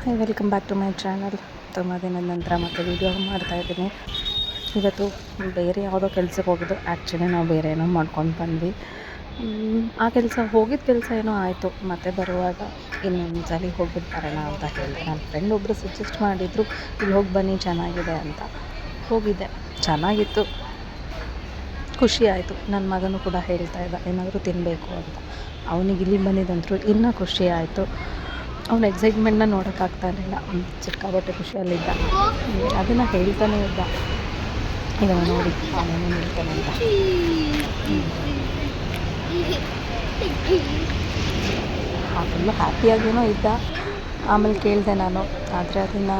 Hi, welcome back to my channel. ತುಂಬ ದಿನದ ನಂತರ ಮತ್ತೆ ವೀಡಿಯೋ ಮಾಡ್ತಾಯಿದ್ದೀನಿ. ಇವತ್ತು ಬೇರೆ ಯಾವುದೋ ಕೆಲಸಕ್ಕೆ ಹೋಗಿದ್ದು. ಆ್ಯಕ್ಚುಲಿ ನಾವು ಬೇರೆ ಏನೋ ಮಾಡ್ಕೊಂಡು ಬಂದ್ವಿ. ಆ ಹೋಗಿದ್ದ ಕೆಲಸ ಏನೋ ಆಯಿತು. ಮತ್ತೆ ಬರುವಾಗ ಇನ್ನೊಂದು ಸಲ ಹೋಗ್ಬಿಟ್ಟು ಬರೋಣ ಅಂತ ಹೇಳಿದೆ. ನನ್ನ ಫ್ರೆಂಡ್ ಒಬ್ಬರು ಸಜೆಸ್ಟ್ ಮಾಡಿದರು, ಇಲ್ಲಿ ಹೋಗಿ ಬನ್ನಿ ಚೆನ್ನಾಗಿದೆ ಅಂತ. ಹೋಗಿದ್ದೆ, ಚೆನ್ನಾಗಿತ್ತು, ಖುಷಿ ಆಯಿತು. ನನ್ನ ಮಗನೂ ಕೂಡ ಹೇಳ್ತಾ ಇದ್ದ ಏನಾದರೂ ತಿನ್ನಬೇಕು ಅಂತ. ಅವನಿಗೆ ಇಲ್ಲಿ ಬಂದಿದ್ದಂತರೂ ಇನ್ನೂ ಖುಷಿ ಆಯಿತು. ಅವನ ಎಕ್ಸೈಟ್ಮೆಂಟ್ನ ನೋಡೋಕ್ಕಾಗ್ತಾ ಇರಲಿಲ್ಲ. ಸಿಕ್ಕಾಪಟ್ಟೆ ಖುಷಿಯಲ್ಲಿದ್ದ. ಅದನ್ನು ಹೇಳ್ತಾನೆ ಇದ್ದ, ಇವಾಗ ನೋಡಿ ಅವನೇನು ಹೇಳ್ತಾನೆ ಅಂತ. ಫುಲ್ಲು ಹ್ಯಾಪಿಯಾಗೇನೋ ಇದ್ದ. ಆಮೇಲೆ ಕೇಳಿದೆ ನಾನು, ಆದರೆ ಅದನ್ನು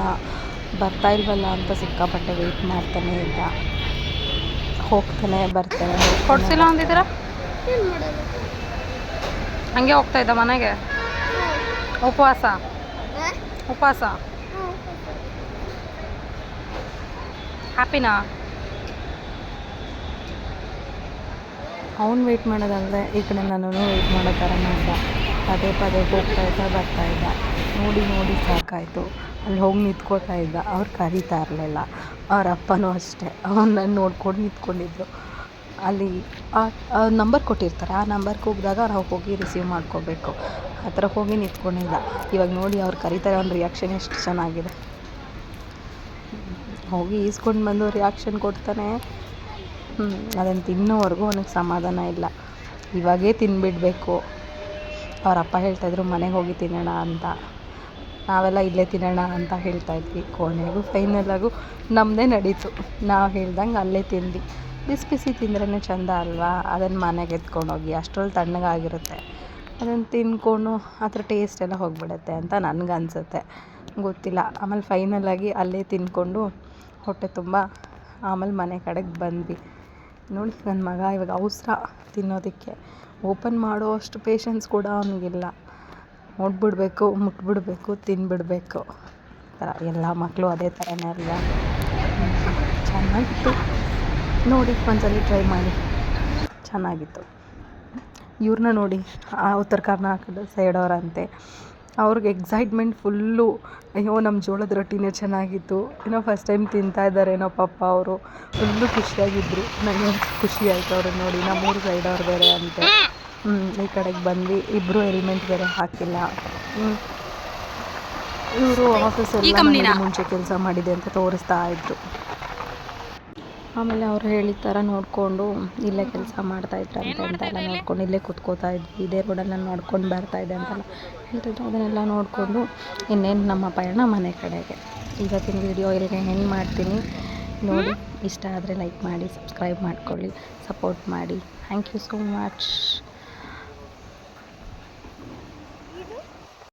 ಬರ್ತಾ ಇಲ್ವಲ್ಲ ಅಂತ ಸಿಕ್ಕಾಪಟ್ಟೆ ವೆಯ್ಟ್ ಮಾಡ್ತಾನೆ ಇದ್ದ. ಹೋಗ್ತಾನೆ ಬರ್ತಾನೆ ಕೊಡ್ಸಿಲ್ಲ ಅಂದಿದ್ದೀರ, ಹಂಗೆ ಹೋಗ್ತಾ ಇದ್ದ ಮನೆಗೆ. ಉಪವಾಸ ಹ್ಯಾಪಿನಾ? ಅವ್ನು ವೆಯ್ಟ್ ಮಾಡೋದಲ್ಲದೆ ಈ ಕಡೆ ನಾನು ವೆಯ್ಟ್ ಮಾಡೋ ಥರ ಮಾಡ್ದ. ಪದೇ ಪದೇ ಹೋಗ್ತಾಯಿದ್ದ ಬರ್ತಾಯಿದ್ದ. ನೋಡಿ ಸಾಕಾಯಿತು. ಅಲ್ಲಿ ಹೋಗಿ ನಿಂತ್ಕೋತಾ ಇದ್ದ. ಅವ್ರು ಕರೀತಾ ಇರಲಿಲ್ಲ. ಅವ್ರ ಅಪ್ಪನೂ ಅಷ್ಟೇ, ಅವನನ್ನು ನೋಡ್ಕೊಂಡು ನಿಂತ್ಕೊಂಡಿದ್ರು. ಅಲ್ಲಿ ಆ ನಂಬರ್ ಕೊಟ್ಟಿರ್ತಾರೆ, ಆ ನಂಬರ್ಗೆ ಹೋಗಿದಾಗ ನಾವು ಹೋಗಿ ರಿಸೀವ್ ಮಾಡ್ಕೋಬೇಕು. ಆ ಥರ ಹೋಗಿ ನಿಂತ್ಕೊಂಡಿದ್ದ. ಇವಾಗ ನೋಡಿ ಅವ್ರು ಕರೀತಾರೆ, ಅವ್ನ ರಿಯಾಕ್ಷನ್ ಎಷ್ಟು ಚೆನ್ನಾಗಿದೆ. ಹೋಗಿ ಈಸ್ಕೊಂಡು ಬಂದು ರಿಯಾಕ್ಷನ್ ಕೊಡ್ತಾನೆ. ಅದನ್ನು ತಿನ್ನೋವರೆಗೂ ಅವನಿಗೆ ಸಮಾಧಾನ ಇಲ್ಲ. ಇವಾಗೇ ತಿನ್ಬಿಡಬೇಕು. ಅವ್ರ ಅಪ್ಪ ಹೇಳ್ತಾಯಿದ್ರು ಮನೆಗೆ ಹೋಗಿ ತಿನ್ನೋಣ ಅಂತ. ನಾವೆಲ್ಲ ಇಲ್ಲೇ ತಿನ್ನೋಣ ಅಂತ ಹೇಳ್ತಾಯಿದ್ವಿ. ಕೊನೆಗೂ ಫೈನಲಾಗೂ ನಮ್ಮದೇ ನಡೀತು. ನಾವು ಹೇಳ್ದಂಗೆ ಅಲ್ಲೇ ತಿಂದ್ವಿ. ಬಿಸಿ ತಿಂದ್ರೇ ಚೆಂದ ಅಲ್ವಾ? ಅದನ್ನು ಮನೆಗೆ ಎತ್ಕೊಂಡೋಗಿ ಅಷ್ಟರಲ್ಲಿ ತಣ್ಣಗಾಗಿರುತ್ತೆ. ಅದನ್ನು ತಿಂದ್ಕೊಂಡು ಅದ್ರ ಟೇಸ್ಟ್ ಎಲ್ಲ ಹೋಗಿಬಿಡುತ್ತೆ ಅಂತ ನನಗನ್ಸುತ್ತೆ, ಗೊತ್ತಿಲ್ಲ. ಆಮೇಲೆ ಫೈನಲಾಗಿ ಅಲ್ಲೇ ತಿಂದ್ಕೊಂಡು ಹೊಟ್ಟೆ ತುಂಬ ಆಮೇಲೆ ಮನೆ ಕಡೆಗೆ ಬಂದ್ವಿ. ನೋಡಿ ನನ್ನ ಮಗ ಇವಾಗ ಅವಸರ ತಿನ್ನೋದಕ್ಕೆ. ಓಪನ್ ಮಾಡೋ ಅಷ್ಟು ಪೇಷನ್ಸ್ ಕೂಡ ಅವನಿಗಿಲ್ಲ. ನೋಡ್ಬಿಡ್ಬೇಕು, ಮುಟ್ಬಿಡ್ಬೇಕು, ತಿನ್ಬಿಡಬೇಕು. ಥರ ಎಲ್ಲ ಮಕ್ಕಳು ಅದೇ ಥರನೇ ಅಲ್ವಾ? ಚೆನ್ನಾಗಿತ್ತು. ನೋಡಿ ಒಂದ್ಸಲ ಟ್ರೈ ಮಾಡಿ, ಚೆನ್ನಾಗಿತ್ತು. ಇವ್ರನ್ನ ನೋಡಿ, ಉತ್ತರ ಕರ್ನಾಟಕದ ಸೈಡವರಂತೆ. ಅವ್ರಿಗೆ ಎಕ್ಸೈಟ್ಮೆಂಟ್ ಫುಲ್ಲು. ಅಯ್ಯೋ ನಮ್ಮ ಜೋಳದ ರೊಟ್ಟಿನೇ ಚೆನ್ನಾಗಿತ್ತು, ಏನೋ ಫಸ್ಟ್ ಟೈಮ್ ತಿಂತಾ ಇದ್ದಾರೇನೋ ಪಾಪ ಅವರು. ಫುಲ್ಲು ಖುಷಿಯಾಗಿದ್ದರು. ನನಗೆ ಖುಷಿ ಆಯಿತು ಅವ್ರನ್ನ ನೋಡಿ. ನಮ್ಮೂರು ಸೈಡವ್ರು ಬೇರೆ ಅಂತೆ. ಈ ಕಡೆಗೆ ಬಂದ್ವಿ. ಇಬ್ಬರು ಹೆಲ್ಮೆಟ್ ಬೇರೆ ಹಾಕಿಲ್ಲ. ಇವರು ಆಫೀಸಲ್ಲಿ ಮುಂಚೆ ಕೆಲಸ ಮಾಡಿದೆ ಅಂತ ತೋರಿಸ್ತಾ ಇದ್ರು. ಆಮೇಲೆ ಅವ್ರು ಹೇಳಿದ ಥರ ನೋಡಿಕೊಂಡು ಇಲ್ಲೇ ಕೆಲಸ ಮಾಡ್ತಾಯಿದ್ರಂತೆ ಅಂತೆಲ್ಲ ನೋಡ್ಕೊಂಡು ಇಲ್ಲೇ ಕೂತ್ಕೋತಾ ಇದ್ವಿ. ಇದೇ ರೋಡಲ್ಲಿ ನೋಡ್ಕೊಂಡು ಬರ್ತಾಯಿದ್ದೆ ಅಂತೆಲ್ಲ ಹೇಳ್ತಿದ್ರು. ಅದನ್ನೆಲ್ಲ ನೋಡಿಕೊಂಡು ಇನ್ನೇನು ನಮ್ಮ ಪಯಣ ಮನೆ ಕಡೆಗೆ. ಇವತ್ತಿನ ವಿಡಿಯೋ ಇಲ್ಲಿಗೆ ಎಂಡ್ ಮಾಡ್ತೀನಿ. ನೋಡಿ, ಇಷ್ಟ ಆದರೆ ಲೈಕ್ ಮಾಡಿ, ಸಬ್ಸ್ಕ್ರೈಬ್ ಮಾಡ್ಕೊಳ್ಳಿ, ಸಪೋರ್ಟ್ ಮಾಡಿ. Thank you so much.